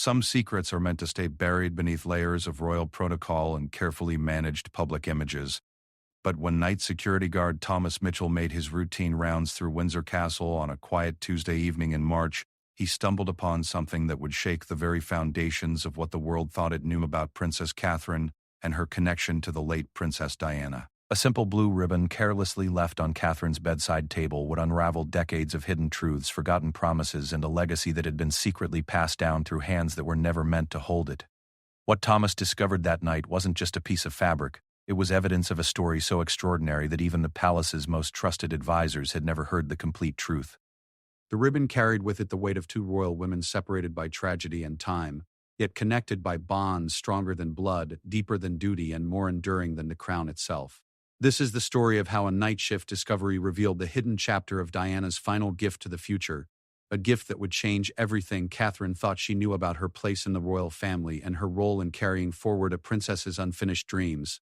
Some secrets are meant to stay buried beneath layers of royal protocol and carefully managed public images. But when night security guard Thomas Mitchell made his routine rounds through Windsor Castle on a quiet Tuesday evening in March, he stumbled upon something that would shake the very foundations of what the world thought it knew about Princess Catherine and her connection to the late Princess Diana. A simple blue ribbon carelessly left on Catherine's bedside table would unravel decades of hidden truths, forgotten promises, and a legacy that had been secretly passed down through hands that were never meant to hold it. What Thomas discovered that night wasn't just a piece of fabric. It was evidence of a story so extraordinary that even the palace's most trusted advisors had never heard the complete truth. The ribbon carried with it the weight of two royal women separated by tragedy and time, yet connected by bonds stronger than blood, deeper than duty, and more enduring than the crown itself. This is the story of how a night shift discovery revealed the hidden chapter of Diana's final gift to the future, a gift that would change everything Catherine thought she knew about her place in the royal family and her role in carrying forward a princess's unfinished dreams.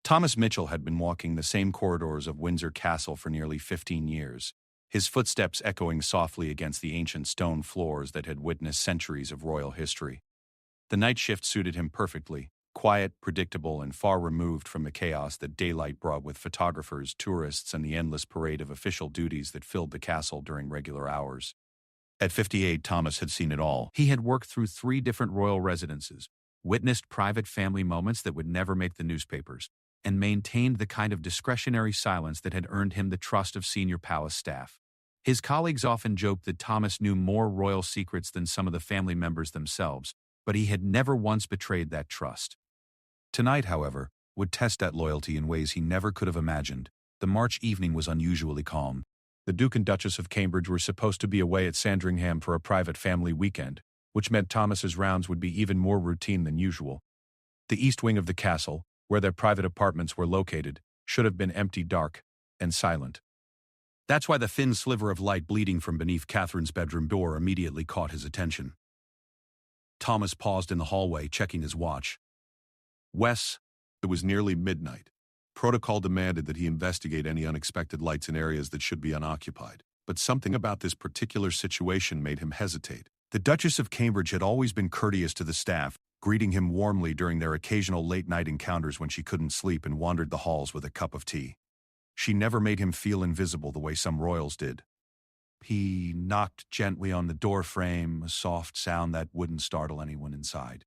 Thomas Mitchell had been walking the same corridors of Windsor Castle for nearly 15 years, his footsteps echoing softly against the ancient stone floors that had witnessed centuries of royal history. The night shift suited him perfectly, quiet, predictable, and far removed from the chaos that daylight brought with photographers, tourists, and the endless parade of official duties that filled the castle during regular hours. At 58, Thomas had seen it all. He had worked through 3 different royal residences, witnessed private family moments that would never make the newspapers, and maintained the kind of discretionary silence that had earned him the trust of senior palace staff. His colleagues often joked that Thomas knew more royal secrets than some of the family members themselves, but he had never once betrayed that trust. Tonight, however, would test that loyalty in ways he never could have imagined. The March evening was unusually calm. The Duke and Duchess of Cambridge were supposed to be away at Sandringham for a private family weekend, which meant Thomas's rounds would be even more routine than usual. The east wing of the castle, where their private apartments were located, should have been empty, dark, and silent. That's why the thin sliver of light bleeding from beneath Catherine's bedroom door immediately caught his attention. Thomas paused in the hallway, checking his watch. It was nearly midnight. Protocol demanded that he investigate any unexpected lights in areas that should be unoccupied, but something about this particular situation made him hesitate. The Duchess of Cambridge had always been courteous to the staff, greeting him warmly during their occasional late-night encounters when she couldn't sleep and wandered the halls with a cup of tea. She never made him feel invisible the way some royals did. He knocked gently on the door frame, a soft sound that wouldn't startle anyone inside.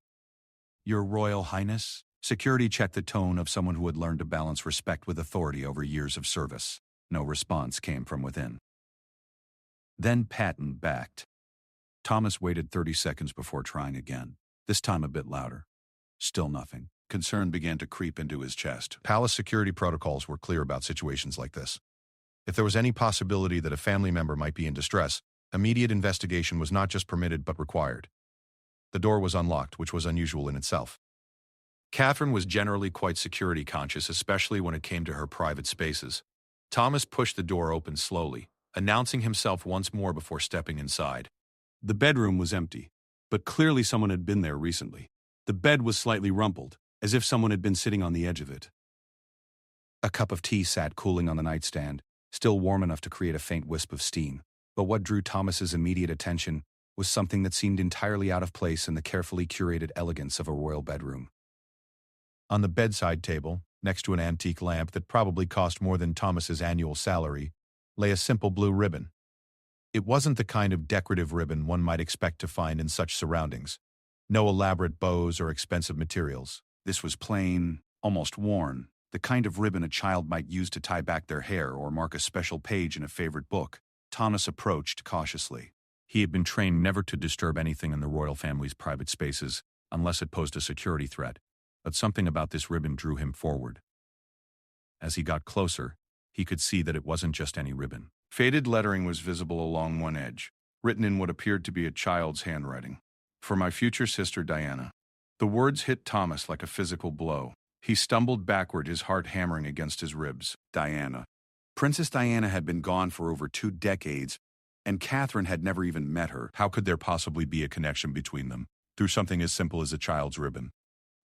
"Your Royal Highness?" Security checked the tone of someone who had learned to balance respect with authority over years of service. No response came from within. Then Patton backed. Thomas waited 30 seconds before trying again, this time a bit louder. Still nothing. Concern began to creep into his chest. Palace security protocols were clear about situations like this. If there was any possibility that a family member might be in distress, immediate investigation was not just permitted but required. The door was unlocked, which was unusual in itself. Catherine was generally quite security conscious, especially when it came to her private spaces. Thomas pushed the door open slowly, announcing himself once more before stepping inside. The bedroom was empty, but clearly someone had been there recently. The bed was slightly rumpled, as if someone had been sitting on the edge of it. A cup of tea sat cooling on the nightstand, still warm enough to create a faint wisp of steam. But what drew Thomas's immediate attention was something that seemed entirely out of place in the carefully curated elegance of a royal bedroom. On the bedside table, next to an antique lamp that probably cost more than Thomas's annual salary, lay a simple blue ribbon. It wasn't the kind of decorative ribbon one might expect to find in such surroundings. No elaborate bows or expensive materials. This was plain, almost worn, the kind of ribbon a child might use to tie back their hair or mark a special page in a favorite book. Thomas approached cautiously. He had been trained never to disturb anything in the royal family's private spaces unless it posed a security threat, but something about this ribbon drew him forward. As he got closer, he could see that it wasn't just any ribbon. Faded lettering was visible along one edge, written in what appeared to be a child's handwriting. "For my future sister Diana." The words hit Thomas like a physical blow. He stumbled backward, his heart hammering against his ribs. Diana. Princess Diana had been gone for over 2 decades, and Catherine had never even met her. How could there possibly be a connection between them, through something as simple as a child's ribbon?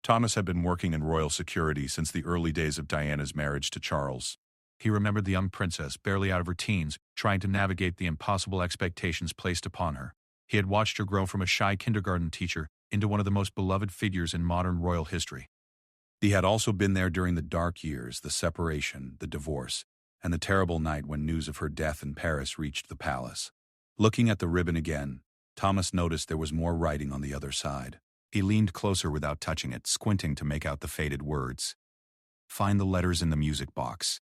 Thomas had been working in royal security since the early days of Diana's marriage to Charles. He remembered the young princess, barely out of her teens, trying to navigate the impossible expectations placed upon her. He had watched her grow from a shy kindergarten teacher into one of the most beloved figures in modern royal history. He had also been there during the dark years, the separation, the divorce, and the terrible night when news of her death in Paris reached the palace. Looking at the ribbon again, Thomas noticed there was more writing on the other side. He leaned closer without touching it, squinting to make out the faded words. Find the letters in the music box.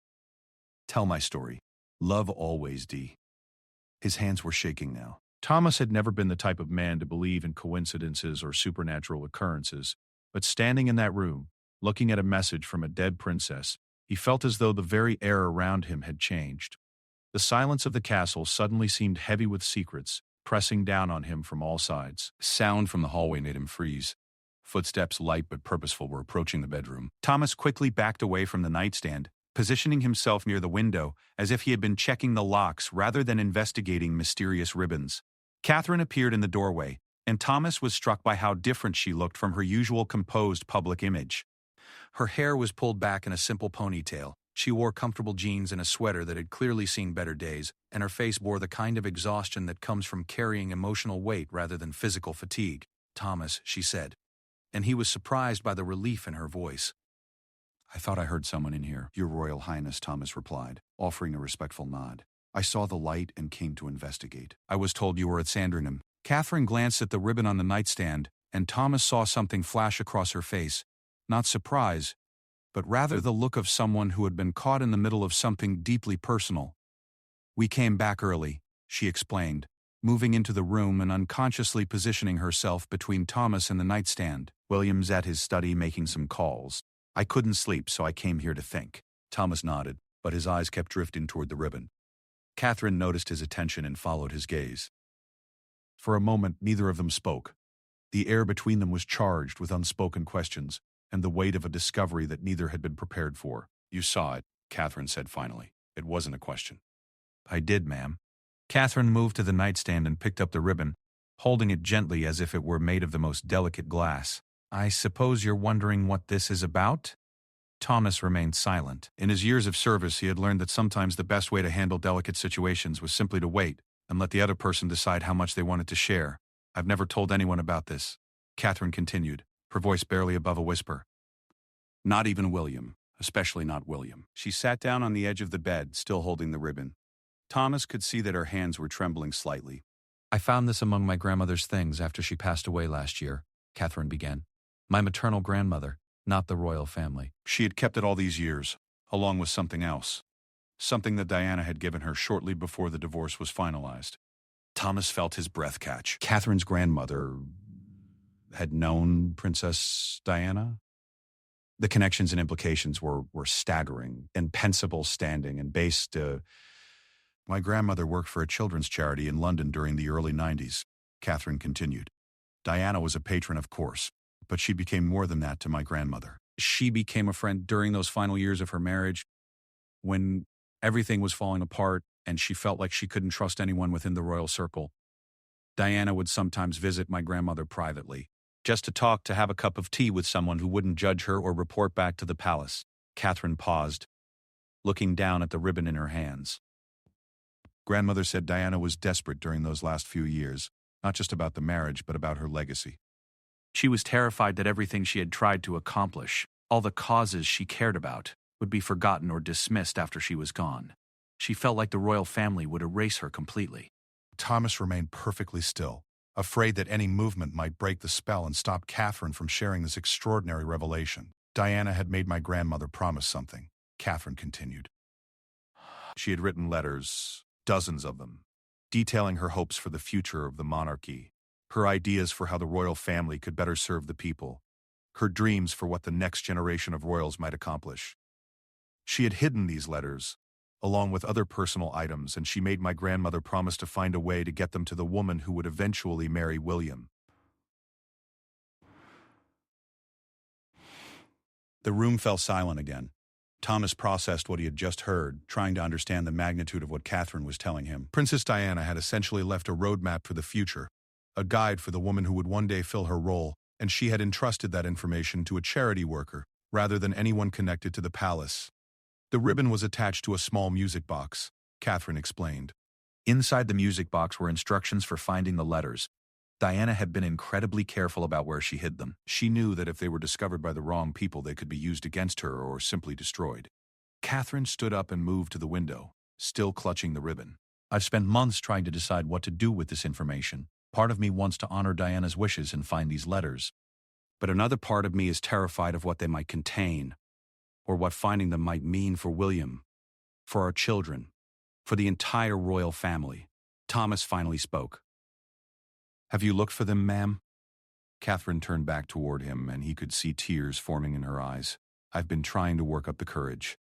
Tell my story. Love always, D. His hands were shaking now. Thomas had never been the type of man to believe in coincidences or supernatural occurrences, but standing in that room, looking at a message from a dead princess, he felt as though the very air around him had changed. The silence of the castle suddenly seemed heavy with secrets, pressing down on him from all sides. Sound from the hallway made him freeze. Footsteps, light but purposeful, were approaching the bedroom. Thomas quickly backed away from the nightstand, positioning himself near the window as if he had been checking the locks rather than investigating mysterious ribbons. Catherine appeared in the doorway, and Thomas was struck by how different she looked from her usual composed public image. Her hair was pulled back in a simple ponytail. She wore comfortable jeans and a sweater that had clearly seen better days, and her face bore the kind of exhaustion that comes from carrying emotional weight rather than physical fatigue. Thomas, she said, and he was surprised by the relief in her voice. I thought I heard someone in here. Your Royal Highness, Thomas replied, offering a respectful nod. I saw the light and came to investigate. I was told you were at Sandringham. Catherine glanced at the ribbon on the nightstand, and Thomas saw something flash across her face. Not surprise, but rather the look of someone who had been caught in the middle of something deeply personal. We came back early, she explained, moving into the room and unconsciously positioning herself between Thomas and the nightstand. William's at his study making some calls. I couldn't sleep, so I came here to think. Thomas nodded, but his eyes kept drifting toward the ribbon. Catherine noticed his attention and followed his gaze. For a moment, neither of them spoke. The air between them was charged with unspoken questions and the weight of a discovery that neither had been prepared for. You saw it, Catherine said finally. It wasn't a question. I did, ma'am. Catherine moved to the nightstand and picked up the ribbon, holding it gently as if it were made of the most delicate glass. I suppose you're wondering what this is about? Thomas remained silent. In his years of service, he had learned that sometimes the best way to handle delicate situations was simply to wait and let the other person decide how much they wanted to share. I've never told anyone about this, Catherine continued, her voice barely above a whisper. Not even William, especially not William. She sat down on the edge of the bed, still holding the ribbon. Thomas could see that her hands were trembling slightly. I found this among my grandmother's things after she passed away last year, Catherine began. My maternal grandmother, not the royal family. She had kept it all these years, along with something else. Something that Diana had given her shortly before the divorce was finalized. Thomas felt his breath catch. Catherine's grandmother had known Princess Diana? The connections and implications were staggering, impensable standing, and based. My grandmother worked for a children's charity in London during the early 90s, Catherine continued. Diana was a patron, of course, but she became more than that to my grandmother. She became a friend during those final years of her marriage, when everything was falling apart and she felt like she couldn't trust anyone within the royal circle. Diana would sometimes visit my grandmother privately, just to talk, to have a cup of tea with someone who wouldn't judge her or report back to the palace. Catherine paused, looking down at the ribbon in her hands. Grandmother said Diana was desperate during those last few years, not just about the marriage, but about her legacy. She was terrified that everything she had tried to accomplish, all the causes she cared about, would be forgotten or dismissed after she was gone. She felt like the royal family would erase her completely. Thomas remained perfectly still, afraid that any movement might break the spell and stop Catherine from sharing this extraordinary revelation. Diana had made my grandmother promise something, Catherine continued. She had written letters, dozens of them, detailing her hopes for the future of the monarchy, her ideas for how the royal family could better serve the people, her dreams for what the next generation of royals might accomplish. She had hidden these letters, along with other personal items, and she made my grandmother promise to find a way to get them to the woman who would eventually marry William. The room fell silent again. Thomas processed what he had just heard, trying to understand the magnitude of what Catherine was telling him. Princess Diana had essentially left a roadmap for the future, a guide for the woman who would one day fill her role, and she had entrusted that information to a charity worker, rather than anyone connected to the palace. The ribbon was attached to a small music box, Catherine explained. Inside the music box were instructions for finding the letters. Diana had been incredibly careful about where she hid them. She knew that if they were discovered by the wrong people, they could be used against her or simply destroyed. Catherine stood up and moved to the window, still clutching the ribbon. I've spent months trying to decide what to do with this information. Part of me wants to honor Diana's wishes and find these letters. But another part of me is terrified of what they might contain, or what finding them might mean for William, for our children, for the entire royal family. Thomas finally spoke. Have you looked for them, ma'am? Catherine turned back toward him, and he could see tears forming in her eyes. I've been trying to work up the courage.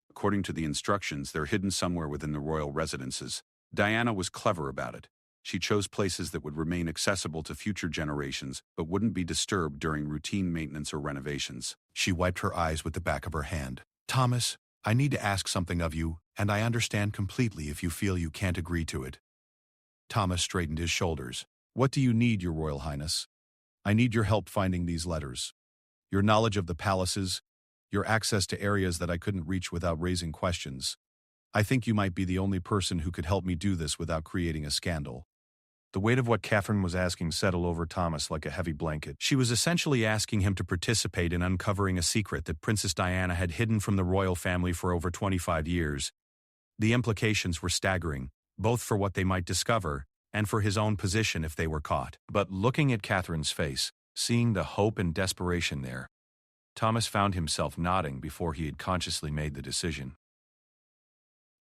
According to the instructions, they're hidden somewhere within the royal residences. Diana was clever about it. She chose places that would remain accessible to future generations, but wouldn't be disturbed during routine maintenance or renovations. She wiped her eyes with the back of her hand. Thomas, I need to ask something of you, and I understand completely if you feel you can't agree to it. Thomas straightened his shoulders. What do you need, Your Royal Highness? I need your help finding these letters. Your knowledge of the palaces, your access to areas that I couldn't reach without raising questions. I think you might be the only person who could help me do this without creating a scandal. The weight of what Catherine was asking settled over Thomas like a heavy blanket. She was essentially asking him to participate in uncovering a secret that Princess Diana had hidden from the royal family for over 25 years. The implications were staggering, both for what they might discover and for his own position if they were caught. But looking at Catherine's face, seeing the hope and desperation there, Thomas found himself nodding before he had consciously made the decision.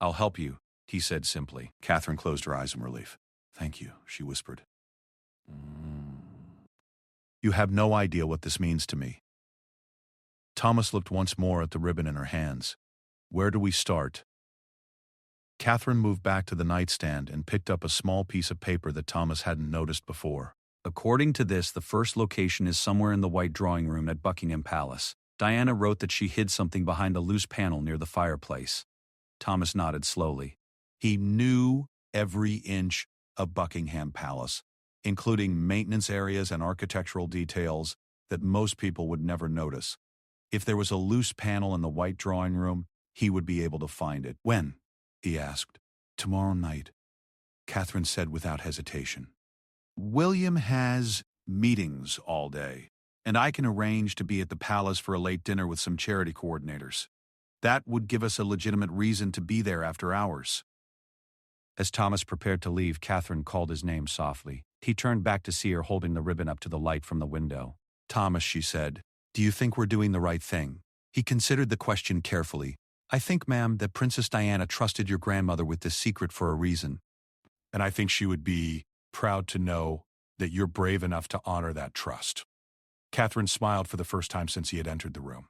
I'll help you, he said simply. Catherine closed her eyes in relief. Thank you, she whispered. You have no idea what this means to me. Thomas looked once more at the ribbon in her hands. Where do we start? Catherine moved back to the nightstand and picked up a small piece of paper that Thomas hadn't noticed before. According to this, the first location is somewhere in the White Drawing Room at Buckingham Palace. Diana wrote that she hid something behind a loose panel near the fireplace. Thomas nodded slowly. He knew every inch of Buckingham Palace, including maintenance areas and architectural details that most people would never notice. If there was a loose panel in the White Drawing Room, he would be able to find it. When? He asked. Tomorrow night, Catherine said without hesitation. William has meetings all day, and I can arrange to be at the palace for a late dinner with some charity coordinators. That would give us a legitimate reason to be there after hours. As Thomas prepared to leave, Catherine called his name softly. He turned back to see her holding the ribbon up to the light from the window. Thomas, she said, do you think we're doing the right thing? He considered the question carefully. I think, ma'am, that Princess Diana trusted your grandmother with this secret for a reason. And I think she would be proud to know that you're brave enough to honor that trust. Catherine smiled for the first time since he had entered the room.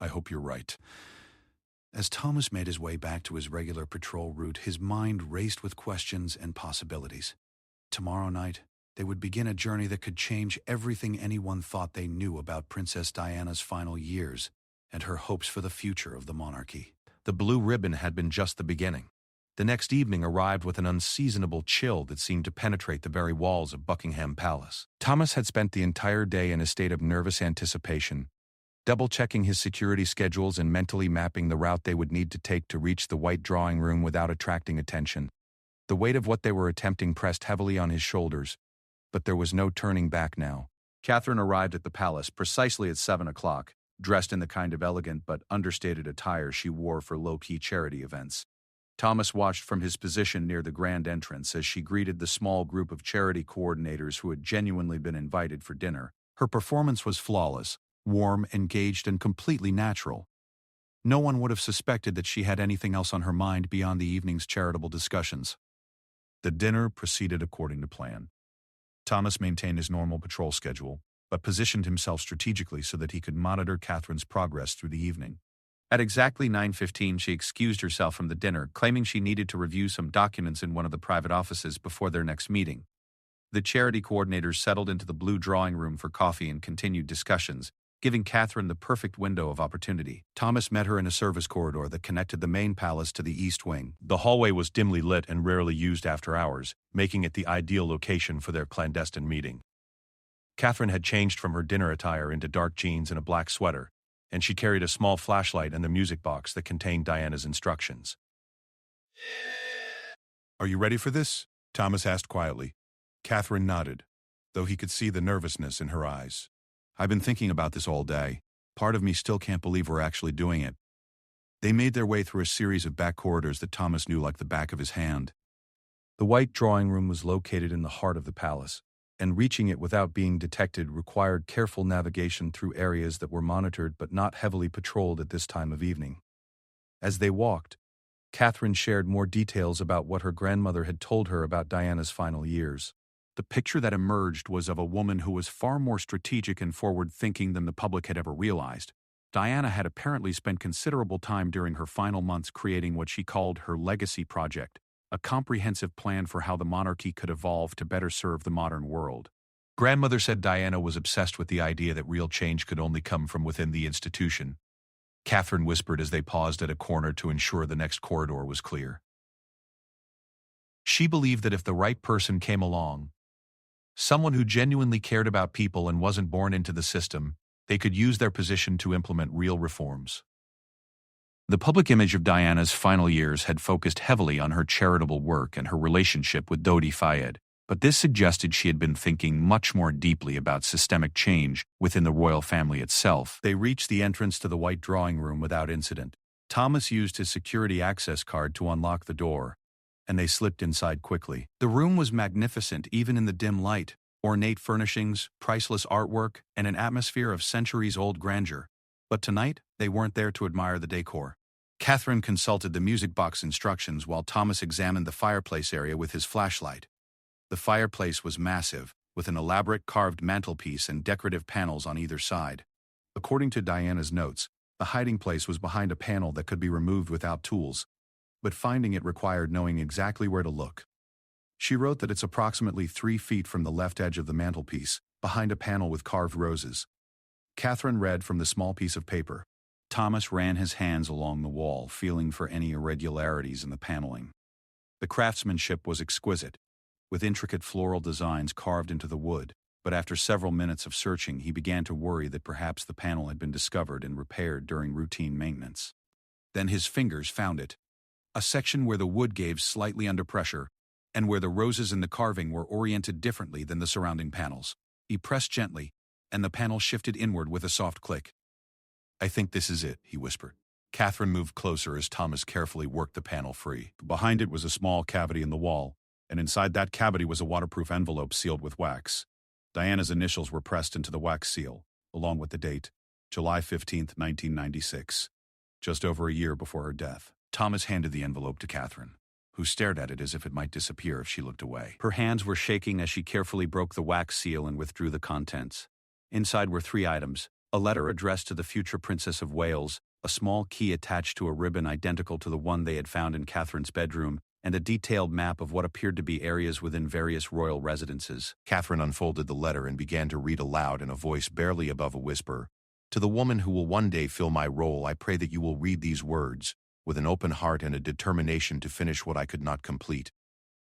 I hope you're right. As Thomas made his way back to his regular patrol route, his mind raced with questions and possibilities. Tomorrow night, they would begin a journey that could change everything anyone thought they knew about Princess Diana's final years and her hopes for the future of the monarchy. The blue ribbon had been just the beginning. The next evening arrived with an unseasonable chill that seemed to penetrate the very walls of Buckingham Palace. Thomas had spent the entire day in a state of nervous anticipation, double-checking his security schedules and mentally mapping the route they would need to take to reach the White Drawing Room without attracting attention. The weight of what they were attempting pressed heavily on his shoulders, but there was no turning back now. Catherine arrived at the palace precisely at 7 o'clock, dressed in the kind of elegant but understated attire she wore for low-key charity events. Thomas watched from his position near the grand entrance as she greeted the small group of charity coordinators who had genuinely been invited for dinner. Her performance was flawless, warm, engaged, and completely natural. No one would have suspected that she had anything else on her mind beyond the evening's charitable discussions. The dinner proceeded according to plan. Thomas maintained his normal patrol schedule, but positioned himself strategically so that he could monitor Catherine's progress through the evening. At exactly 9:15, she excused herself from the dinner, claiming she needed to review some documents in one of the private offices before their next meeting. The charity coordinators settled into the blue drawing room for coffee and continued discussions, giving Catherine the perfect window of opportunity. Thomas met her in a service corridor that connected the main palace to the east wing. The hallway was dimly lit and rarely used after hours, making it the ideal location for their clandestine meeting. Catherine had changed from her dinner attire into dark jeans and a black sweater, and she carried a small flashlight and the music box that contained Diana's instructions. "Are you ready for this?" Thomas asked quietly. Catherine nodded, though he could see the nervousness in her eyes. "I've been thinking about this all day. Part of me still can't believe we're actually doing it." They made their way through a series of back corridors that Thomas knew like the back of his hand. The white drawing room was located in the heart of the palace, and reaching it without being detected required careful navigation through areas that were monitored but not heavily patrolled at this time of evening. As they walked, Catherine shared more details about what her grandmother had told her about Diana's final years. The picture that emerged was of a woman who was far more strategic and forward-thinking than the public had ever realized. Diana had apparently spent considerable time during her final months creating what she called her legacy project, a comprehensive plan for how the monarchy could evolve to better serve the modern world. Grandmother said Diana was obsessed with the idea that real change could only come from within the institution. Catherine whispered as they paused at a corner to ensure the next corridor was clear. She believed that if the right person came along, someone who genuinely cared about people and wasn't born into the system, they could use their position to implement real reforms. The public image of Diana's final years had focused heavily on her charitable work and her relationship with Dodi Fayed, but this suggested she had been thinking much more deeply about systemic change within the royal family itself. They reached the entrance to the white drawing room without incident. Thomas used his security access card to unlock the door, and they slipped inside quickly. The room was magnificent even in the dim light, ornate furnishings, priceless artwork, and an atmosphere of centuries-old grandeur. But tonight, they weren't there to admire the decor. Catherine consulted the music box instructions while Thomas examined the fireplace area with his flashlight. The fireplace was massive, with an elaborate carved mantelpiece and decorative panels on either side. According to Diana's notes, the hiding place was behind a panel that could be removed without tools, but finding it required knowing exactly where to look. She wrote that it's approximately 3 feet from the left edge of the mantelpiece, behind a panel with carved roses. Catherine read from the small piece of paper. Thomas ran his hands along the wall, feeling for any irregularities in the paneling. The craftsmanship was exquisite, with intricate floral designs carved into the wood, but after several minutes of searching, he began to worry that perhaps the panel had been discovered and repaired during routine maintenance. Then his fingers found it, a section where the wood gave slightly under pressure, and where the roses in the carving were oriented differently than the surrounding panels. He pressed gently, and the panel shifted inward with a soft click. "I think this is it," he whispered. Catherine moved closer as Thomas carefully worked the panel free. Behind it was a small cavity in the wall, and inside that cavity was a waterproof envelope sealed with wax. Diana's initials were pressed into the wax seal, along with the date, July 15, 1996, just over a year before her death. Thomas handed the envelope to Catherine, who stared at it as if it might disappear if she looked away. Her hands were shaking as she carefully broke the wax seal and withdrew the contents. Inside were 3 items: a letter addressed to the future Princess of Wales, a small key attached to a ribbon identical to the one they had found in Catherine's bedroom, and a detailed map of what appeared to be areas within various royal residences. Catherine unfolded the letter and began to read aloud in a voice barely above a whisper. "To the woman who will one day fill my role, I pray that you will read these words with an open heart and a determination to finish what I could not complete.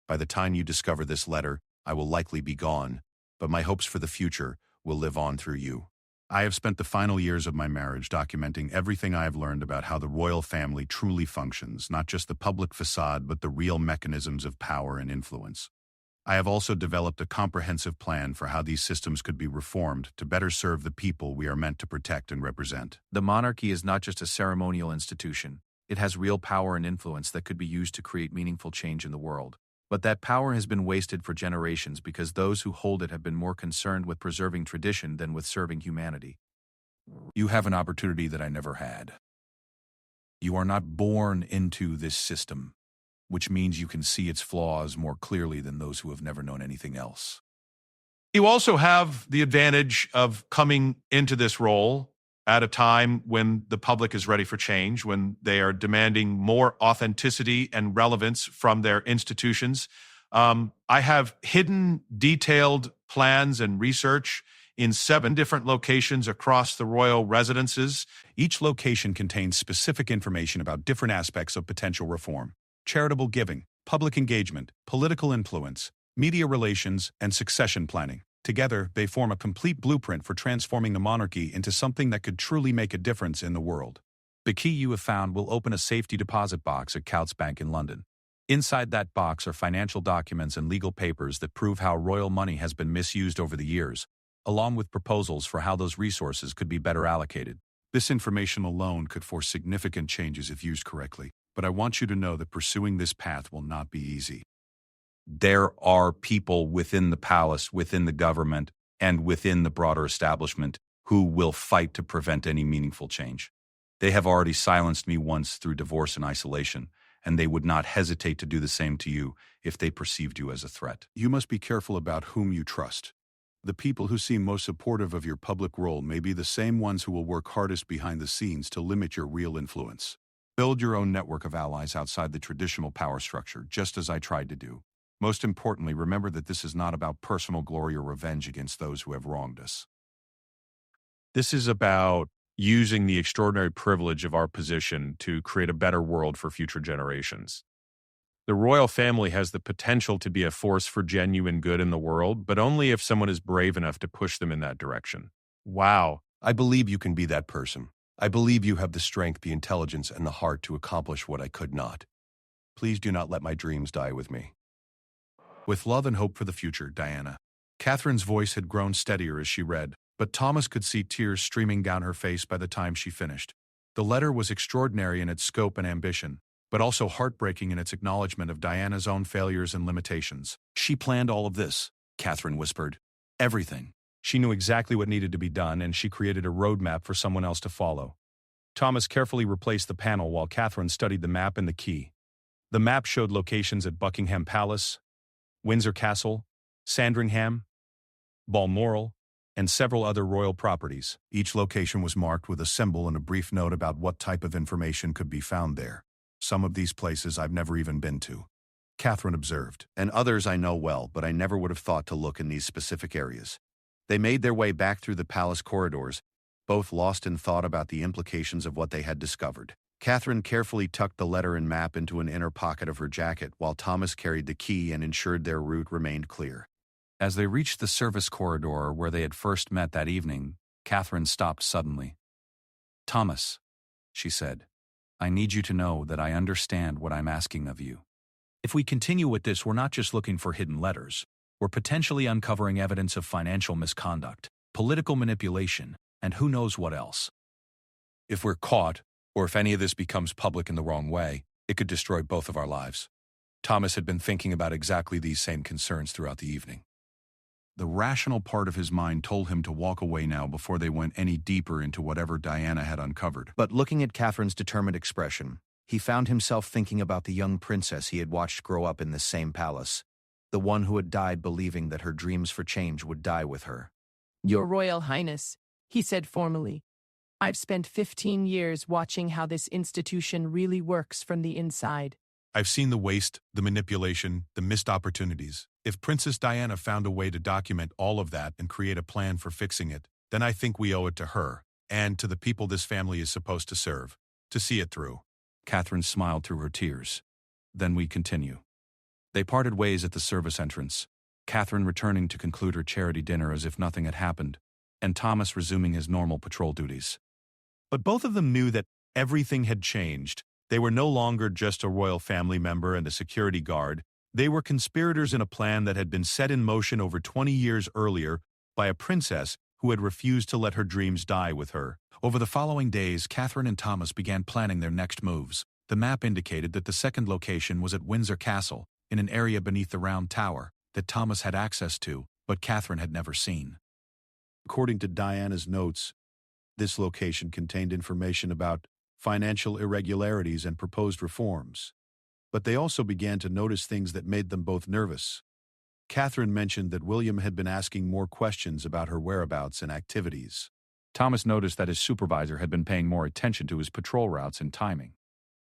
By the time you discover this letter, I will likely be gone, but my hopes for the future will live on through you. I have spent the final years of my marriage documenting everything I have learned about how the royal family truly functions, not just the public facade, but the real mechanisms of power and influence. I have also developed a comprehensive plan for how these systems could be reformed to better serve the people we are meant to protect and represent. The monarchy is not just a ceremonial institution. It has real power and influence that could be used to create meaningful change in the world. But that power has been wasted for generations because those who hold it have been more concerned with preserving tradition than with serving humanity. You have an opportunity that I never had. You are not born into this system, which means you can see its flaws more clearly than those who have never known anything else. You also have the advantage of coming into this role at a time when the public is ready for change, when they are demanding more authenticity and relevance from their institutions. I have hidden detailed plans and research in 7 different locations across the royal residences. Each location contains specific information about different aspects of potential reform: charitable giving, public engagement, political influence, media relations, and succession planning. Together, they form a complete blueprint for transforming the monarchy into something that could truly make a difference in the world. The key you have found will open a safety deposit box at Coutts Bank in London. Inside that box are financial documents and legal papers that prove how royal money has been misused over the years, along with proposals for how those resources could be better allocated. This information alone could force significant changes if used correctly, but I want you to know that pursuing this path will not be easy. There are people within the palace, within the government, and within the broader establishment who will fight to prevent any meaningful change. They have already silenced me once through divorce and isolation, and they would not hesitate to do the same to you if they perceived you as a threat. You must be careful about whom you trust. The people who seem most supportive of your public role may be the same ones who will work hardest behind the scenes to limit your real influence. Build your own network of allies outside the traditional power structure, just as I tried to do. Most importantly, remember that this is not about personal glory or revenge against those who have wronged us. This is about using the extraordinary privilege of our position to create a better world for future generations. The royal family has the potential to be a force for genuine good in the world, but only if someone is brave enough to push them in that direction. Wow. I believe you can be that person. I believe you have the strength, the intelligence, and the heart to accomplish what I could not. Please do not let my dreams die with me. With love and hope for the future, Diana. Catherine's voice had grown steadier as she read, but Thomas could see tears streaming down her face by the time she finished. The letter was extraordinary in its scope and ambition, but also heartbreaking in its acknowledgement of Diana's own failures and limitations. She planned all of this, Catherine whispered. Everything. She knew exactly what needed to be done, and she created a roadmap for someone else to follow. Thomas carefully replaced the panel while Catherine studied the map and the key. The map showed locations at Buckingham Palace, Windsor Castle, Sandringham, Balmoral, and several other royal properties. Each location was marked with a symbol and a brief note about what type of information could be found there. Some of these places I've never even been to, Catherine observed, and others I know well, but I never would have thought to look in these specific areas. They made their way back through the palace corridors, both lost in thought about the implications of what they had discovered. Catherine carefully tucked the letter and map into an inner pocket of her jacket, while Thomas carried the key and ensured their route remained clear. As they reached the service corridor where they had first met that evening, Catherine stopped suddenly. "Thomas," she said, "I need you to know that I understand what I'm asking of you. If we continue with this, we're not just looking for hidden letters. We're potentially uncovering evidence of financial misconduct, political manipulation, and who knows what else. If we're caught, or if any of this becomes public in the wrong way, it could destroy both of our lives." Thomas had been thinking about exactly these same concerns throughout the evening. The rational part of his mind told him to walk away now before they went any deeper into whatever Diana had uncovered. But looking at Catherine's determined expression, he found himself thinking about the young princess he had watched grow up in this same palace, the one who had died believing that her dreams for change would die with her. "Your Royal Highness," he said formally, "I've spent 15 years watching how this institution really works from the inside. I've seen the waste, the manipulation, the missed opportunities. If Princess Diana found a way to document all of that and create a plan for fixing it, then I think we owe it to her, and to the people this family is supposed to serve, to see it through." Catherine smiled through her tears. "Then we continue." They parted ways at the service entrance, Catherine returning to conclude her charity dinner as if nothing had happened, and Thomas resuming his normal patrol duties. But both of them knew that everything had changed. They were no longer just a royal family member and a security guard. They were conspirators in a plan that had been set in motion over 20 years earlier by a princess who had refused to let her dreams die with her. Over the following days, Catherine and Thomas began planning their next moves. The map indicated that the second location was at Windsor Castle, in an area beneath the Round Tower that Thomas had access to, but Catherine had never seen. According to Diana's notes, this location contained information about financial irregularities and proposed reforms. But they also began to notice things that made them both nervous. Catherine mentioned that William had been asking more questions about her whereabouts and activities. Thomas noticed that his supervisor had been paying more attention to his patrol routes and timing.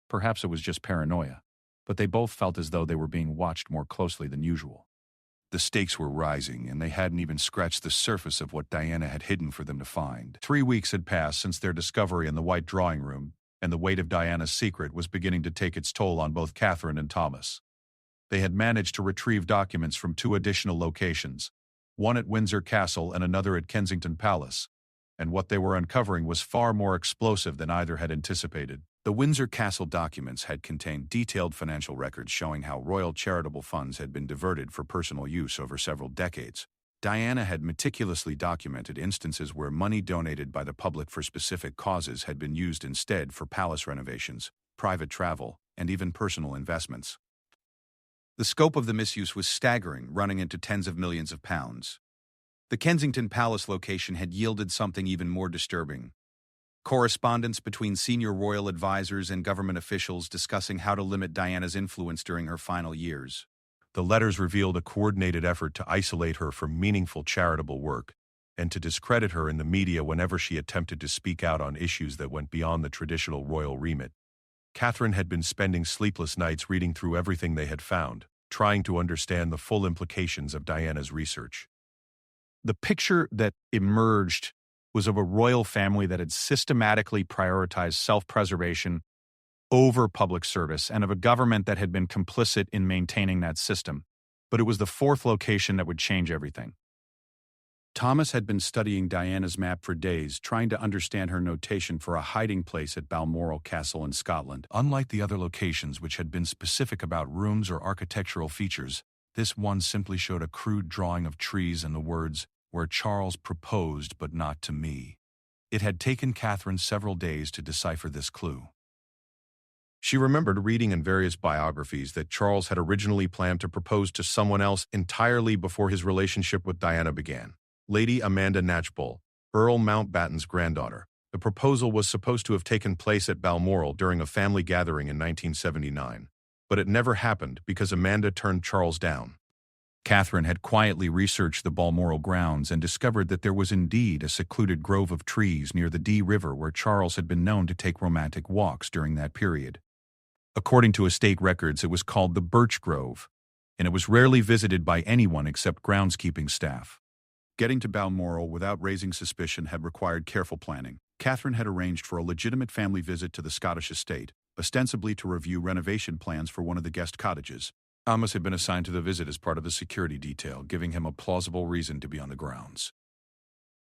Perhaps it was just paranoia, but they both felt as though they were being watched more closely than usual. The stakes were rising, and they hadn't even scratched the surface of what Diana had hidden for them to find. 3 weeks had passed since their discovery in the White Drawing Room, and the weight of Diana's secret was beginning to take its toll on both Catherine and Thomas. They had managed to retrieve documents from 2 additional locations, one at Windsor Castle and another at Kensington Palace. and what they were uncovering was far more explosive than either had anticipated. The Windsor Castle documents had contained detailed financial records showing how royal charitable funds had been diverted for personal use over several decades. Diana had meticulously documented instances where money donated by the public for specific causes had been used instead for palace renovations, private travel, and even personal investments. The scope of the misuse was staggering, running into tens of millions of pounds. The Kensington Palace location had yielded something even more disturbing. Correspondence between senior royal advisors and government officials discussing how to limit Diana's influence during her final years. The letters revealed a coordinated effort to isolate her from meaningful charitable work and to discredit her in the media whenever she attempted to speak out on issues that went beyond the traditional royal remit. Catherine had been spending sleepless nights reading through everything they had found, trying to understand the full implications of Diana's research. The picture that emerged was of a royal family that had systematically prioritized self-preservation over public service, and of a government that had been complicit in maintaining that system. But it was the fourth location that would change everything. Thomas had been studying Diana's map for days, trying to understand her notation for a hiding place at Balmoral Castle in Scotland. Unlike the other locations which had been specific about rooms or architectural features, this one simply showed a crude drawing of trees and the words, "Where Charles proposed but not to me." It had taken Catherine several days to decipher this clue. She remembered reading in various biographies that Charles had originally planned to propose to someone else entirely before his relationship with Diana began. Lady Amanda Knatchbull, Earl Mountbatten's granddaughter. The proposal was supposed to have taken place at Balmoral during a family gathering in 1979. But it never happened because Amanda turned Charles down. Catherine had quietly researched the Balmoral grounds and discovered that there was indeed a secluded grove of trees near the Dee River where Charles had been known to take romantic walks during that period. According to estate records, it was called the Birch Grove, and it was rarely visited by anyone except groundskeeping staff. Getting to Balmoral without raising suspicion had required careful planning. Catherine had arranged for a legitimate family visit to the Scottish estate, ostensibly to review renovation plans for one of the guest cottages. Thomas had been assigned to the visit as part of the security detail, giving him a plausible reason to be on the grounds.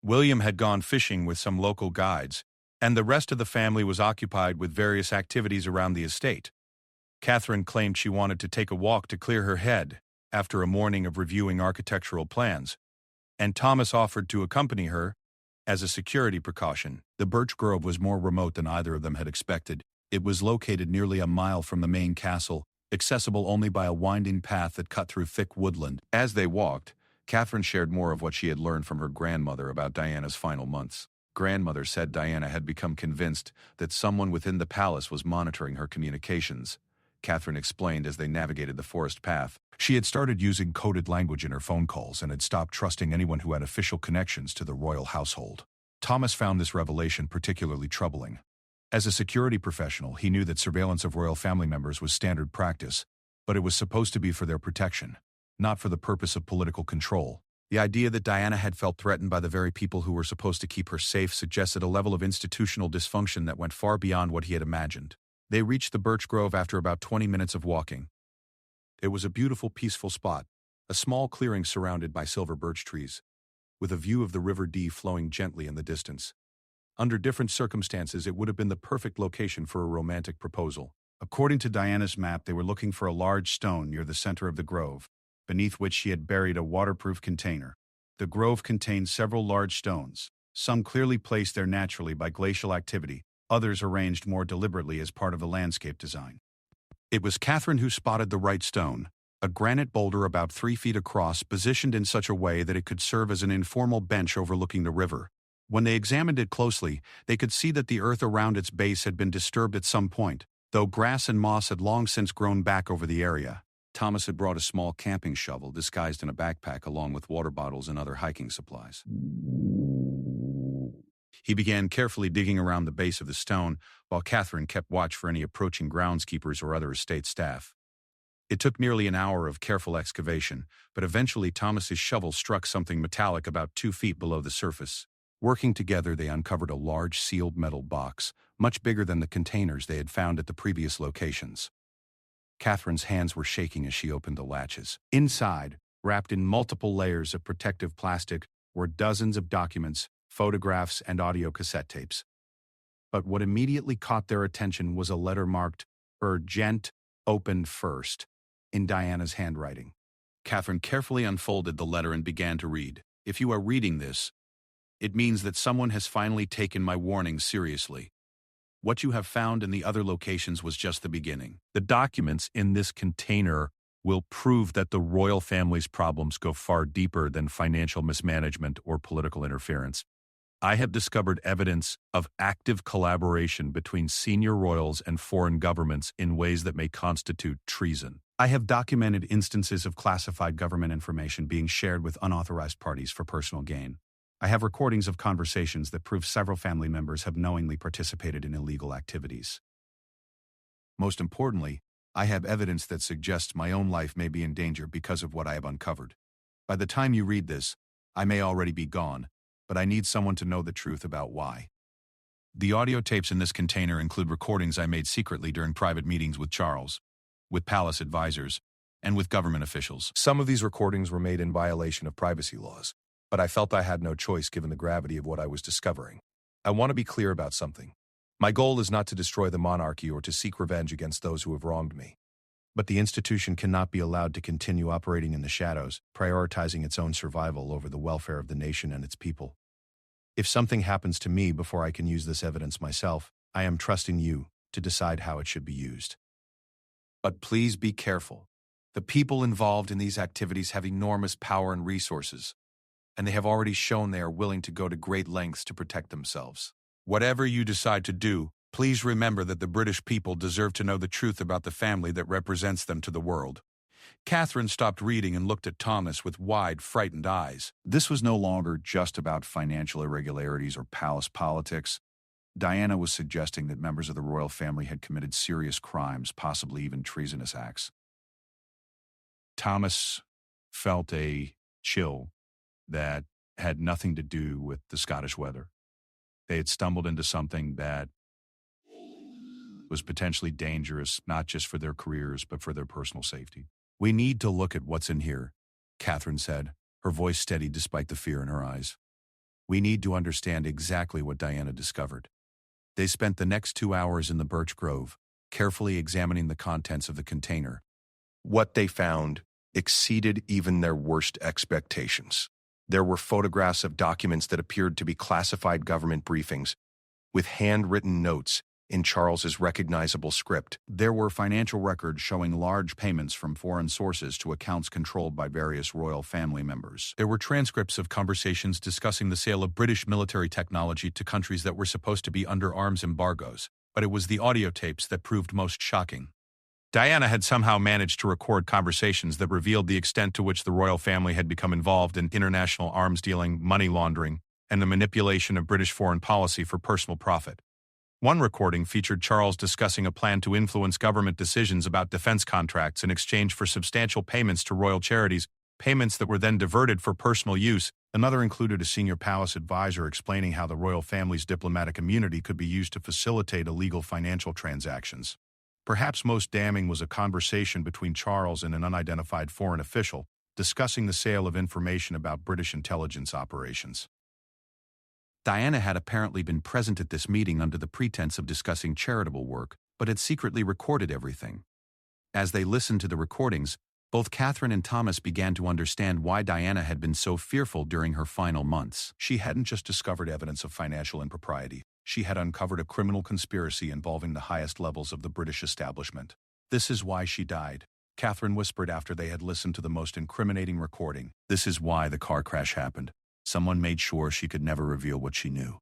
William had gone fishing with some local guides, and the rest of the family was occupied with various activities around the estate. Catherine claimed she wanted to take a walk to clear her head after a morning of reviewing architectural plans, and Thomas offered to accompany her as a security precaution. The Birch Grove was more remote than either of them had expected. It was located nearly a mile from the main castle, accessible only by a winding path that cut through thick woodland. As they walked, Catherine shared more of what she had learned from her grandmother about Diana's final months. Grandmother said Diana had become convinced that someone within the palace was monitoring her communications. Catherine explained as they navigated the forest path. She had started using coded language in her phone calls and had stopped trusting anyone who had official connections to the royal household. Thomas found this revelation particularly troubling. As a security professional, he knew that surveillance of royal family members was standard practice, but it was supposed to be for their protection, not for the purpose of political control. The idea that Diana had felt threatened by the very people who were supposed to keep her safe suggested a level of institutional dysfunction that went far beyond what he had imagined. They reached the Birch Grove after about 20 minutes of walking. It was a beautiful, peaceful spot, a small clearing surrounded by silver birch trees, with a view of the River Dee flowing gently in the distance. Under different circumstances, it would have been the perfect location for a romantic proposal. According to Diana's map, they were looking for a large stone near the center of the grove, beneath which she had buried a waterproof container. The grove contained several large stones, some clearly placed there naturally by glacial activity, others arranged more deliberately as part of the landscape design. It was Catherine who spotted the right stone, a granite boulder about 3 feet across, positioned in such a way that it could serve as an informal bench overlooking the river. When they examined it closely, they could see that the earth around its base had been disturbed at some point, though grass and moss had long since grown back over the area. Thomas had brought a small camping shovel disguised in a backpack along with water bottles and other hiking supplies. He began carefully digging around the base of the stone, while Catherine kept watch for any approaching groundskeepers or other estate staff. It took nearly an hour of careful excavation, but eventually Thomas's shovel struck something metallic about 2 feet below the surface. Working together, they uncovered a large sealed metal box, much bigger than the containers they had found at the previous locations. Catherine's hands were shaking as she opened the latches. Inside, wrapped in multiple layers of protective plastic, were dozens of documents, photographs, and audio cassette tapes. But what immediately caught their attention was a letter marked "Urgent," opened first, in Diana's handwriting. Catherine carefully unfolded the letter and began to read. "If you are reading this, it means that someone has finally taken my warning seriously. What you have found in the other locations was just the beginning. The documents in this container will prove that the royal family's problems go far deeper than financial mismanagement or political interference. I have discovered evidence of active collaboration between senior royals and foreign governments in ways that may constitute treason. I have documented instances of classified government information being shared with unauthorized parties for personal gain. I have recordings of conversations that prove several family members have knowingly participated in illegal activities. Most importantly, I have evidence that suggests my own life may be in danger because of what I have uncovered. By the time you read this, I may already be gone, but I need someone to know the truth about why." The audio tapes in this container include recordings I made secretly during private meetings with Charles, with palace advisors, and with government officials. Some of these recordings were made in violation of privacy laws, but I felt I had no choice given the gravity of what I was discovering. I want to be clear about something. My goal is not to destroy the monarchy or to seek revenge against those who have wronged me. But the institution cannot be allowed to continue operating in the shadows, prioritizing its own survival over the welfare of the nation and its people. If something happens to me before I can use this evidence myself, I am trusting you to decide how it should be used. But please be careful. The people involved in these activities have enormous power and resources, and they have already shown they are willing to go to great lengths to protect themselves. Whatever you decide to do, please remember that the British people deserve to know the truth about the family that represents them to the world." Catherine stopped reading and looked at Thomas with wide, frightened eyes. This was no longer just about financial irregularities or palace politics. Diana was suggesting that members of the royal family had committed serious crimes, possibly even treasonous acts. Thomas felt a chill that had nothing to do with the Scottish weather. They had stumbled into something that was potentially dangerous, not just for their careers, but for their personal safety. "We need to look at what's in here," Catherine said, her voice steady despite the fear in her eyes. "We need to understand exactly what Diana discovered." They spent the next 2 hours in the birch grove, carefully examining the contents of the container. What they found exceeded even their worst expectations. There were photographs of documents that appeared to be classified government briefings, with handwritten notes in Charles's recognizable script. There were financial records showing large payments from foreign sources to accounts controlled by various royal family members. There were transcripts of conversations discussing the sale of British military technology to countries that were supposed to be under arms embargoes, but it was the audio tapes that proved most shocking. Diana had somehow managed to record conversations that revealed the extent to which the royal family had become involved in international arms dealing, money laundering, and the manipulation of British foreign policy for personal profit. One recording featured Charles discussing a plan to influence government decisions about defense contracts in exchange for substantial payments to royal charities, payments that were then diverted for personal use. Another included a senior palace advisor explaining how the royal family's diplomatic immunity could be used to facilitate illegal financial transactions. Perhaps most damning was a conversation between Charles and an unidentified foreign official discussing the sale of information about British intelligence operations. Diana had apparently been present at this meeting under the pretense of discussing charitable work, but had secretly recorded everything. As they listened to the recordings, both Catherine and Thomas began to understand why Diana had been so fearful during her final months. She hadn't just discovered evidence of financial impropriety. She had uncovered a criminal conspiracy involving the highest levels of the British establishment. "This is why she died," Catherine whispered after they had listened to the most incriminating recording. "This is why the car crash happened. Someone made sure she could never reveal what she knew."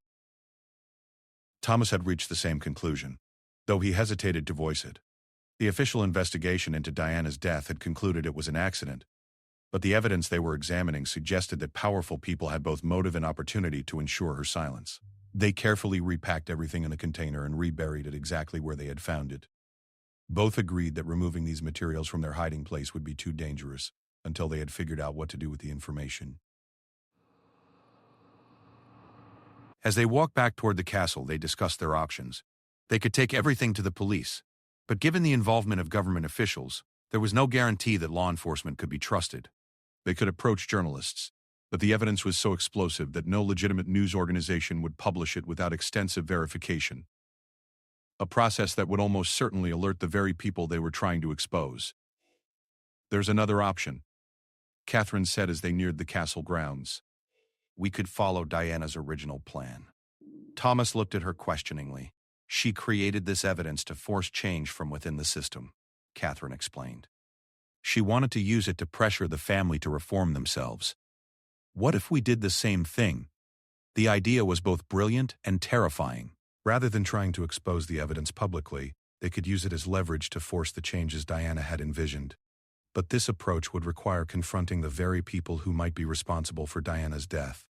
Thomas had reached the same conclusion, though he hesitated to voice it. The official investigation into Diana's death had concluded it was an accident, but the evidence they were examining suggested that powerful people had both motive and opportunity to ensure her silence. They carefully repacked everything in the container and reburied it exactly where they had found it. Both agreed that removing these materials from their hiding place would be too dangerous until they had figured out what to do with the information. As they walked back toward the castle, they discussed their options. They could take everything to the police, but given the involvement of government officials, there was no guarantee that law enforcement could be trusted. They could approach journalists, but the evidence was so explosive that no legitimate news organization would publish it without extensive verification, a process that would almost certainly alert the very people they were trying to expose. "There's another option," Catherine said as they neared the castle grounds. "We could follow Diana's original plan." Thomas looked at her questioningly. "She created this evidence to force change from within the system," Catherine explained. "She wanted to use it to pressure the family to reform themselves. What if we did the same thing?" The idea was both brilliant and terrifying. Rather than trying to expose the evidence publicly, they could use it as leverage to force the changes Diana had envisioned. But this approach would require confronting the very people who might be responsible for Diana's death.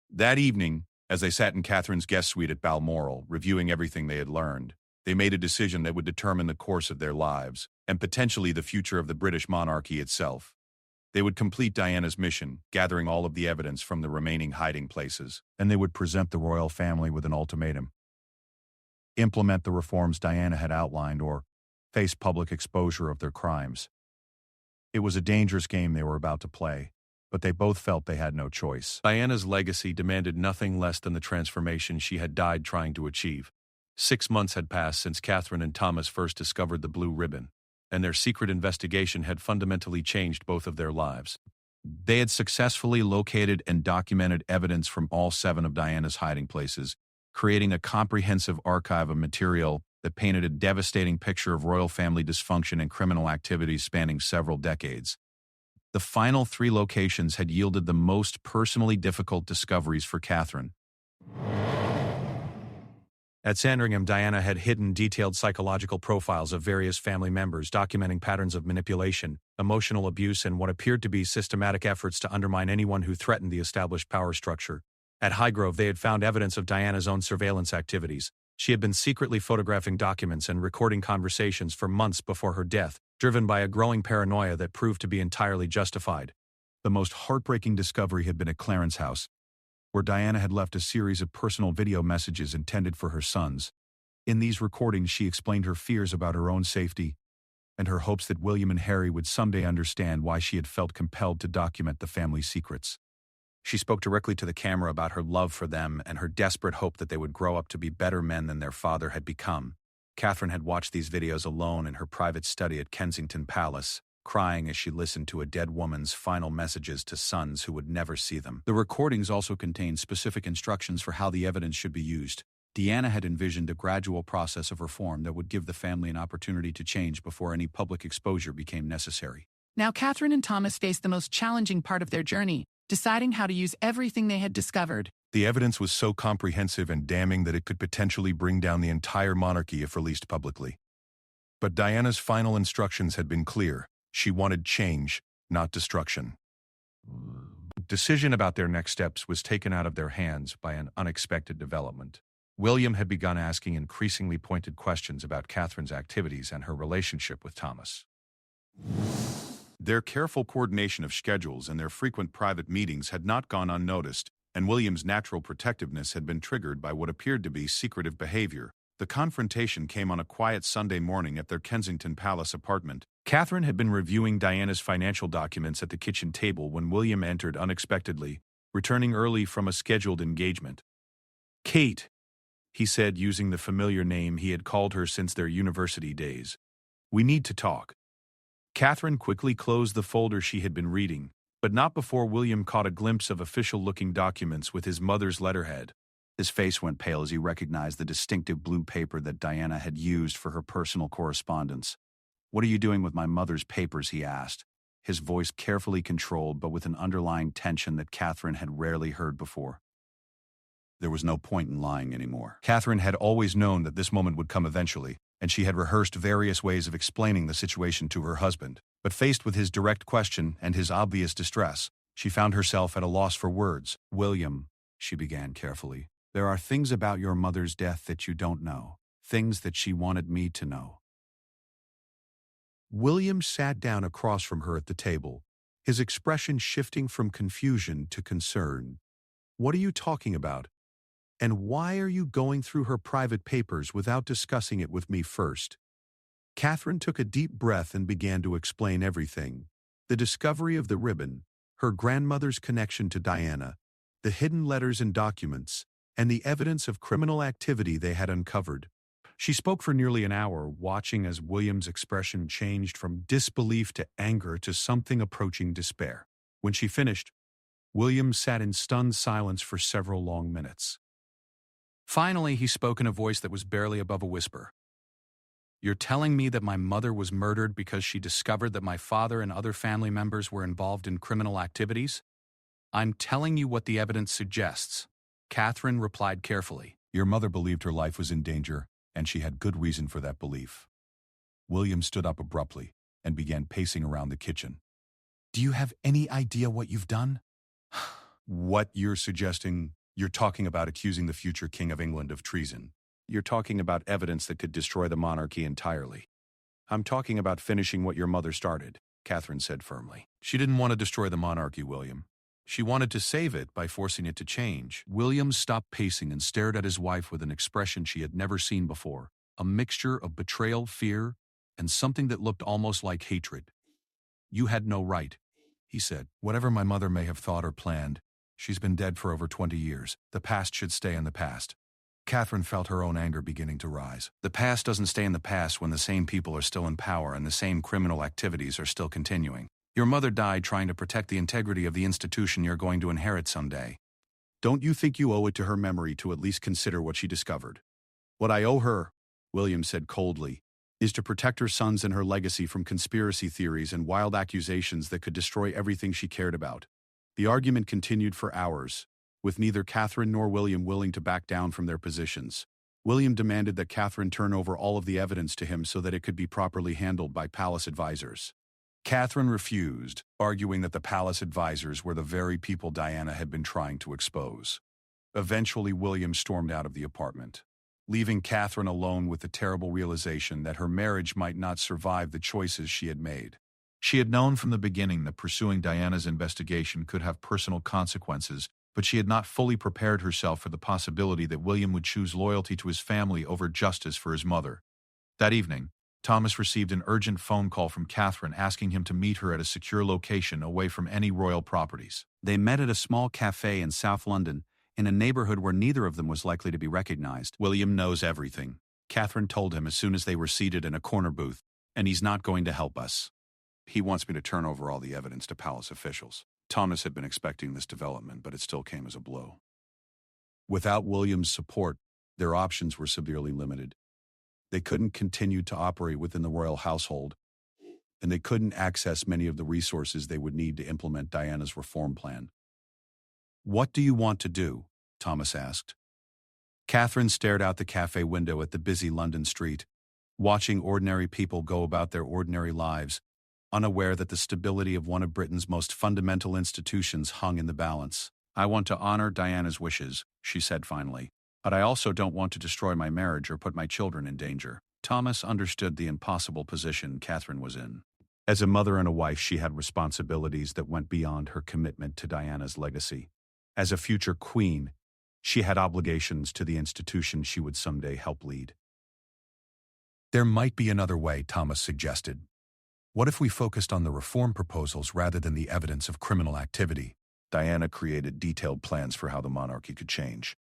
That evening, as they sat in Catherine's guest suite at Balmoral, reviewing everything they had learned, they made a decision that would determine the course of their lives, and potentially the future of the British monarchy itself. They would complete Diana's mission, gathering all of the evidence from the remaining hiding places, And they would present the royal family with an ultimatum: implement the reforms Diana had outlined or face public exposure of their crimes. It was a dangerous game they were about to play, but they both felt they had no choice. Diana's legacy demanded nothing less than the transformation she had died trying to achieve. 6 months had passed since Catherine and Thomas first discovered the blue ribbon, and their secret investigation had fundamentally changed both of their lives. They had successfully located and documented evidence from all 7 of Diana's hiding places, creating a comprehensive archive of material that painted a devastating picture of royal family dysfunction and criminal activities spanning several decades. The final 3 locations had yielded the most personally difficult discoveries for Catherine. At Sandringham, Diana had hidden detailed psychological profiles of various family members, documenting patterns of manipulation, emotional abuse, and what appeared to be systematic efforts to undermine anyone who threatened the established power structure. At Highgrove, they had found evidence of Diana's own surveillance activities. She had been secretly photographing documents and recording conversations for months before her death, driven by a growing paranoia that proved to be entirely justified. The most heartbreaking discovery had been at Clarence House, where Diana had left a series of personal video messages intended for her sons. In these recordings, she explained her fears about her own safety and her hopes that William and Harry would someday understand why she had felt compelled to document the family's secrets. She spoke directly to the camera about her love for them and her desperate hope that they would grow up to be better men than their father had become. Catherine had watched these videos alone in her private study at Kensington Palace, crying as she listened to a dead woman's final messages to sons who would never see them. The recordings also contained specific instructions for how the evidence should be used. Diana had envisioned a gradual process of reform that would give the family an opportunity to change before any public exposure became necessary. Now Catherine and Thomas faced the most challenging part of their journey, deciding how to use everything they had discovered. The evidence was so comprehensive and damning that it could potentially bring down the entire monarchy if released publicly. But Diana's final instructions had been clear. She wanted change, not destruction. Decision about their next steps was taken out of their hands by an unexpected development. William had begun asking increasingly pointed questions about Catherine's activities and her relationship with Thomas. Their careful coordination of schedules and their frequent private meetings had not gone unnoticed, and William's natural protectiveness had been triggered by what appeared to be secretive behavior. The confrontation came on a quiet Sunday morning at their Kensington Palace apartment. Catherine had been reviewing Diana's financial documents at the kitchen table when William entered unexpectedly, returning early from a scheduled engagement. "Kate," he said, using the familiar name he had called her since their university days. "We need to talk." Catherine quickly closed the folder she had been reading, but not before William caught a glimpse of official-looking documents with his mother's letterhead. His face went pale as he recognized the distinctive blue paper that Diana had used for her personal correspondence. "What are you doing with my mother's papers?" he asked, his voice carefully controlled but with an underlying tension that Catherine had rarely heard before. There was no point in lying anymore. Catherine had always known that this moment would come eventually, and she had rehearsed various ways of explaining the situation to her husband. But faced with his direct question and his obvious distress, she found herself at a loss for words. "William," she began carefully, "there are things about your mother's death that you don't know, things that she wanted me to know." William sat down across from her at the table, his expression shifting from confusion to concern. "What are you talking about? And why are you going through her private papers without discussing it with me first?" Catherine took a deep breath and began to explain everything. The discovery of the ribbon, her grandmother's connection to Diana, the hidden letters and documents, and the evidence of criminal activity they had uncovered. She spoke for nearly an hour, watching as William's expression changed from disbelief to anger to something approaching despair. When she finished, William sat in stunned silence for several long minutes. Finally, he spoke in a voice that was barely above a whisper. "You're telling me that my mother was murdered because she discovered that my father and other family members were involved in criminal activities?" "I'm telling you what the evidence suggests," Catherine replied carefully. "Your mother believed her life was in danger, and she had good reason for that belief." William stood up abruptly and began pacing around the kitchen. "Do you have any idea what you've done?" "What you're suggesting? You're talking about accusing the future King of England of treason. You're talking about evidence that could destroy the monarchy entirely." "I'm talking about finishing what your mother started," Catherine said firmly. "She didn't want to destroy the monarchy, William. She wanted to save it by forcing it to change." William stopped pacing and stared at his wife with an expression she had never seen before, a mixture of betrayal, fear, and something that looked almost like hatred. "You had no right," he said. "Whatever my mother may have thought or planned, she's been dead for over 20 years. The past should stay in the past." Catherine felt her own anger beginning to rise. "The past doesn't stay in the past when the same people are still in power and the same criminal activities are still continuing. Your mother died trying to protect the integrity of the institution you're going to inherit someday. Don't you think you owe it to her memory to at least consider what she discovered?" "What I owe her," William said coldly, "is to protect her sons and her legacy from conspiracy theories and wild accusations that could destroy everything she cared about." The argument continued for hours, with neither Catherine nor William willing to back down from their positions. William demanded that Catherine turn over all of the evidence to him so that it could be properly handled by palace advisors. Catherine refused, arguing that the palace advisors were the very people Diana had been trying to expose. Eventually, William stormed out of the apartment, leaving Catherine alone with the terrible realization that her marriage might not survive the choices she had made. She had known from the beginning that pursuing Diana's investigation could have personal consequences, but she had not fully prepared herself for the possibility that William would choose loyalty to his family over justice for his mother. That evening, Thomas received an urgent phone call from Catherine asking him to meet her at a secure location away from any royal properties. They met at a small cafe in South London, in a neighborhood where neither of them was likely to be recognized. "William knows everything," Catherine told him as soon as they were seated in a corner booth, "and he's not going to help us. He wants me to turn over all the evidence to palace officials." Thomas had been expecting this development, but it still came as a blow. Without William's support, their options were severely limited. They couldn't continue to operate within the royal household, and they couldn't access many of the resources they would need to implement Diana's reform plan. "What do you want to do?" Thomas asked. Catherine stared out the cafe window at the busy London street, watching ordinary people go about their ordinary lives, unaware that the stability of one of Britain's most fundamental institutions hung in the balance. "I want to honor Diana's wishes," she said finally, "but I also don't want to destroy my marriage or put my children in danger." Thomas understood the impossible position Catherine was in. As a mother and a wife, she had responsibilities that went beyond her commitment to Diana's legacy. As a future queen, she had obligations to the institution she would someday help lead. "There might be another way," Thomas suggested. "What if we focused on the reform proposals rather than the evidence of criminal activity?" Diana created detailed plans for how the monarchy could change.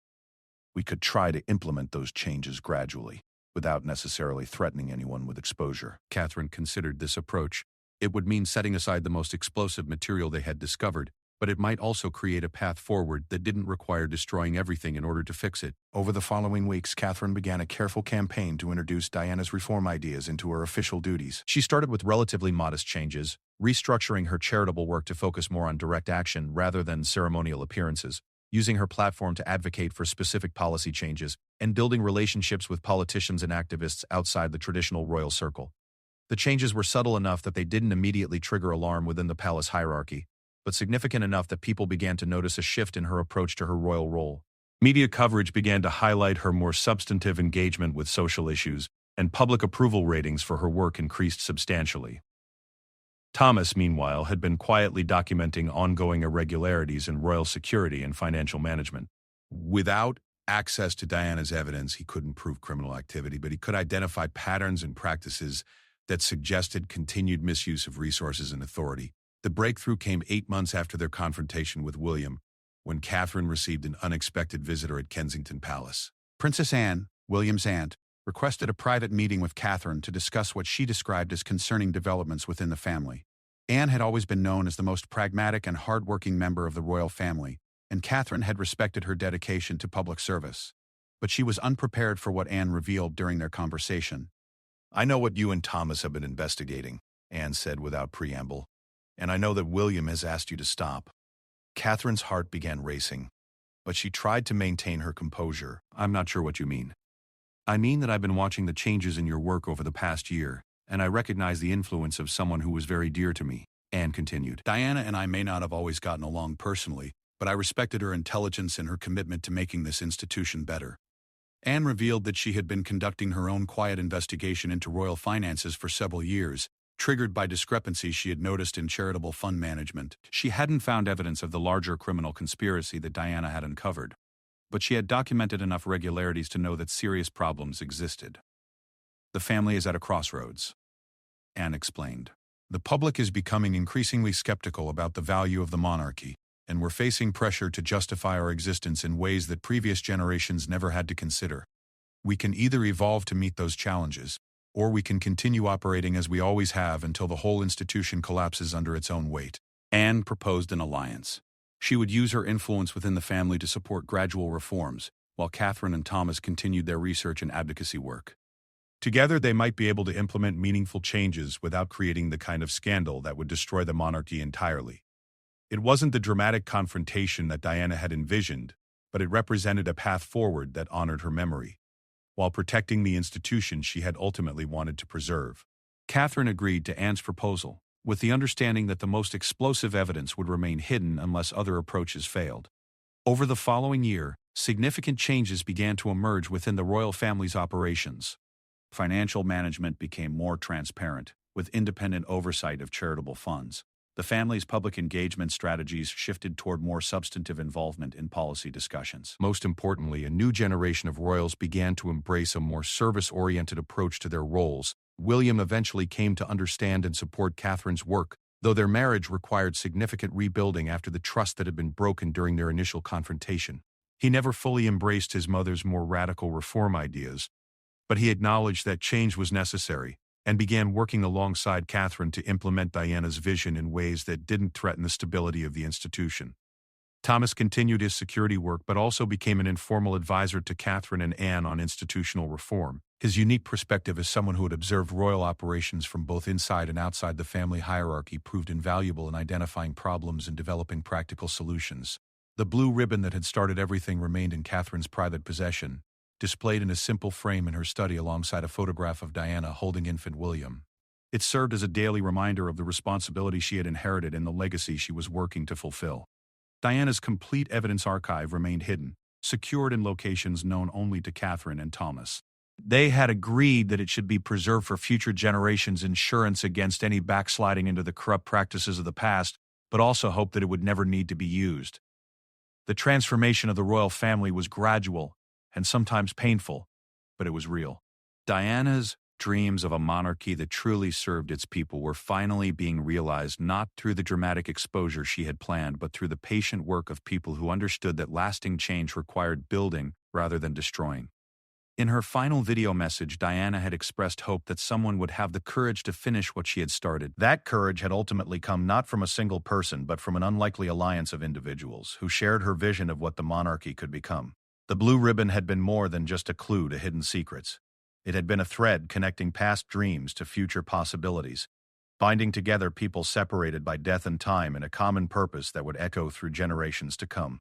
"We could try to implement those changes gradually, without necessarily threatening anyone with exposure." Catherine considered this approach. It would mean setting aside the most explosive material they had discovered, but it might also create a path forward that didn't require destroying everything in order to fix it. Over the following weeks, Catherine began a careful campaign to introduce Diana's reform ideas into her official duties. She started with relatively modest changes, restructuring her charitable work to focus more on direct action rather than ceremonial appearances, using her platform to advocate for specific policy changes, and building relationships with politicians and activists outside the traditional royal circle. The changes were subtle enough that they didn't immediately trigger alarm within the palace hierarchy, but significant enough that people began to notice a shift in her approach to her royal role. Media coverage began to highlight her more substantive engagement with social issues, and public approval ratings for her work increased substantially. Thomas, meanwhile, had been quietly documenting ongoing irregularities in royal security and financial management. Without access to Diana's evidence, he couldn't prove criminal activity, but he could identify patterns and practices that suggested continued misuse of resources and authority. The breakthrough came 8 months after their confrontation with William, when Catherine received an unexpected visitor at Kensington Palace. Princess Anne, William's aunt, requested a private meeting with Catherine to discuss what she described as concerning developments within the family. Anne had always been known as the most pragmatic and hard-working member of the royal family, and Catherine had respected her dedication to public service. But she was unprepared for what Anne revealed during their conversation. "I know what you and Thomas have been investigating," Anne said without preamble, "and I know that William has asked you to stop." Catherine's heart began racing, but she tried to maintain her composure. "I'm not sure what you mean." "I mean that I've been watching the changes in your work over the past year, and I recognize the influence of someone who was very dear to me," Anne continued. Diana and I may not have always gotten along personally, but I respected her intelligence and her commitment to making this institution better. Anne revealed that she had been conducting her own quiet investigation into royal finances for several years, triggered by discrepancies she had noticed in charitable fund management. She hadn't found evidence of the larger criminal conspiracy that Diana had uncovered, but she had documented enough regularities to know that serious problems existed. "The family is at a crossroads," Anne explained. "The public is becoming increasingly skeptical about the value of the monarchy, and we're facing pressure to justify our existence in ways that previous generations never had to consider. We can either evolve to meet those challenges, or we can continue operating as we always have until the whole institution collapses under its own weight." Anne proposed an alliance. She would use her influence within the family to support gradual reforms, while Catherine and Thomas continued their research and advocacy work. Together, they might be able to implement meaningful changes without creating the kind of scandal that would destroy the monarchy entirely. It wasn't the dramatic confrontation that Diana had envisioned, but it represented a path forward that honored her memory, while protecting the institution she had ultimately wanted to preserve. Catherine agreed to Anne's proposal, with the understanding that the most explosive evidence would remain hidden unless other approaches failed. Over the following year, significant changes began to emerge within the royal family's operations. Financial management became more transparent, with independent oversight of charitable funds. The family's public engagement strategies shifted toward more substantive involvement in policy discussions. Most importantly, a new generation of royals began to embrace a more service-oriented approach to their roles. William eventually came to understand and support Catherine's work, though their marriage required significant rebuilding after the trust that had been broken during their initial confrontation. He never fully embraced his mother's more radical reform ideas, but he acknowledged that change was necessary, and began working alongside Catherine to implement Diana's vision in ways that didn't threaten the stability of the institution. Thomas continued his security work but also became an informal advisor to Catherine and Anne on institutional reform. His unique perspective as someone who had observed royal operations from both inside and outside the family hierarchy proved invaluable in identifying problems and developing practical solutions. The blue ribbon that had started everything remained in Catherine's private possession, displayed in a simple frame in her study alongside a photograph of Diana holding infant William. It served as a daily reminder of the responsibility she had inherited and the legacy she was working to fulfill. Diana's complete evidence archive remained hidden, secured in locations known only to Catherine and Thomas. They had agreed that it should be preserved for future generations' insurance against any backsliding into the corrupt practices of the past, but also hoped that it would never need to be used. The transformation of the royal family was gradual and sometimes painful, but it was real. Diana's dreams of a monarchy that truly served its people were finally being realized not through the dramatic exposure she had planned, but through the patient work of people who understood that lasting change required building rather than destroying. In her final video message, Diana had expressed hope that someone would have the courage to finish what she had started. That courage had ultimately come not from a single person, but from an unlikely alliance of individuals who shared her vision of what the monarchy could become. The blue ribbon had been more than just a clue to hidden secrets. It had been a thread connecting past dreams to future possibilities, binding together people separated by death and time in a common purpose that would echo through generations to come.